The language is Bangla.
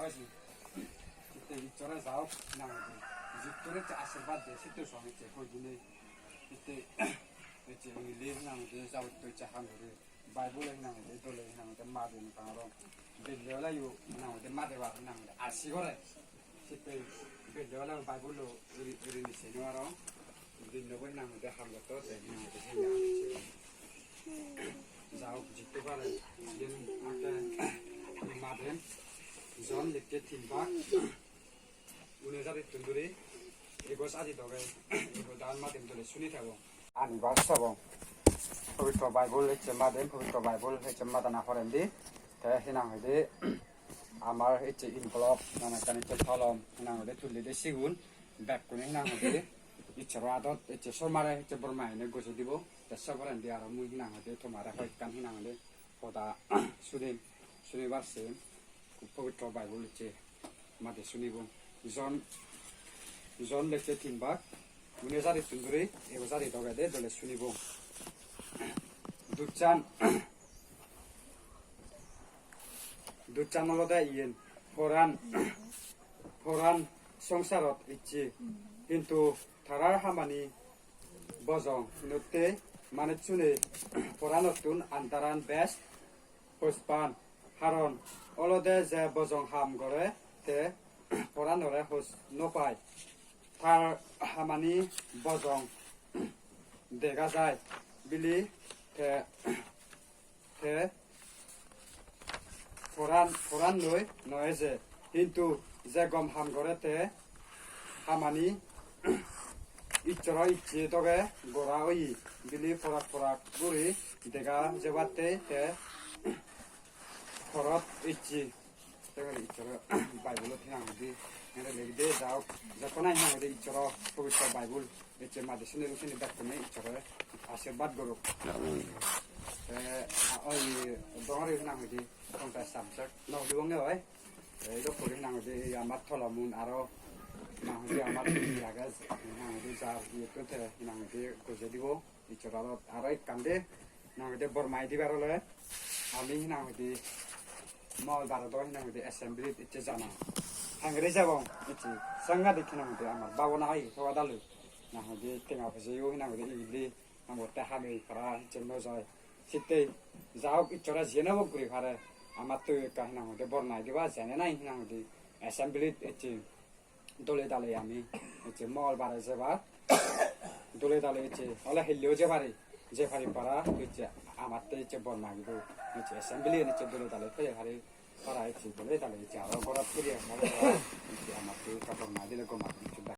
হয়েছে ইচ্ছরে যাও না জিতরে আশীর্বাদ দিয়ে শীতের সময় কইদিনে এতে লিভ নামতে যাও তো হাঙ্গরে বাইবল নামতে দলে নামতে মা দিন কারণ বেলেলাইও নামতে মা দেওয়া নামতে আসি করে শীতে বেলেলা বাইবল রিলিসে নেওয়ার দিনবই নামতে হাঙ্গতো নামতে যাও জিততে পারে দিন একটা মাদেন জন লিখতে তিনবার উনিজারি তুন্দুরি এগোস আজি তবে এগো দান মাদেন দলে শুনি থাকো আনিবার সব পবিত্র বাইবল হচ্ছে মাদেন পবিত্র বাইবল হচ্ছে মাদানা হরেন্দি তাই হিনাং হইদে আমার হচ্ছে ইনভলভ নানা কানিতে ফলম হিনাং হইদে তুলিদে সিগুন ব্যাক করে হিনাং হইদে ইচ্ছার আদত হচ্ছে সরমারে হচ্ছে বরমাইনে গোছে দিব সব হরেন্দি আর মুই হিনাং হইদে তোমার হইকান হিনাং হইদে পদা সুদিন শনিবার সে পবিত্র বাইবল হচ্ছে মাদে শুনিব জন লেখছে তিনবার উনি জারি তুন্দুরি এবার জারি দগাদে দলে শুনিব দুচান হলদে ইয়েন ফরান সংসারত ইচ্ছে কিন্তু থারার হামানি বজং নতে মানে চুনে ফরানতুন আন্তারান বেস্ট হোসপান হারন অলদে যে বজং হাম করে তে ফরানরে হোস নপায় থার হামানি বজং দেখা যায় বিলি তে ফরান লই নয় যে কিন্তু যে গম হাম করে তে হামানি ইচ্ছর ইচ্ছে তবে গোড়া ওই বিলি ফরাক গুড়ি দেখা যেবাতে তে ফরত ইচ্ছি ইচ্ছর বাইবল থিনাঙ্গি লিখদে যাও যখন আইনাঙ্গি ইচ্ছর পবিত্র বাইবল ইচ্ছে মাদে শুনে শুনে দেখনে ইচ্ছর আশীর্বাদ করুক ওই দহরে হিনাঙ্গি কোনটা সাবজেক্ট নদিবঙ্গে হয় এই করে হিনাঙ্গি আমার থলামুন আরো নাহলে আমার জায়গা নাহলে যা ইয়েতে নাহলে গজে দিব ইচ্ছর আরো এক কান্দে নাহলে বরমাই দিবার হলে আমি নাহলে মল ভারত নাহলে অ্যাসেম্বলি ইচ্ছে জানা হাঙ্গরে যাব ইচ্ছে সঙ্গা দেখি নাহলে আমার বাবু না হয় সবাই দালু নাহলে টেঙা ফেসেও নাহলে ইলি আমার হামি ফারা ইচ্ছে নজয় শীতে যাও ইচ্ছরা জেনে ঘুরে ফারে আমার তো কাহিনী নাহলে বরমাই দিবা জানে নাই নাহলে অ্যাসেম্বলি ইচ্ছে দলে দালে আমি হচ্ছে মল বারে যেবার দলে দালে হচ্ছে হলে হেললেও যে পারে যে পারি পারা হচ্ছে আমার তো হচ্ছে বর মাগিব হচ্ছে অ্যাসেম্বলি হচ্ছে দলে দালে ফেলে হারে পারা হচ্ছে দলে দালে হচ্ছে আরো বরাত করিয়া আমার তো কাপড় না দিলে গো মাগি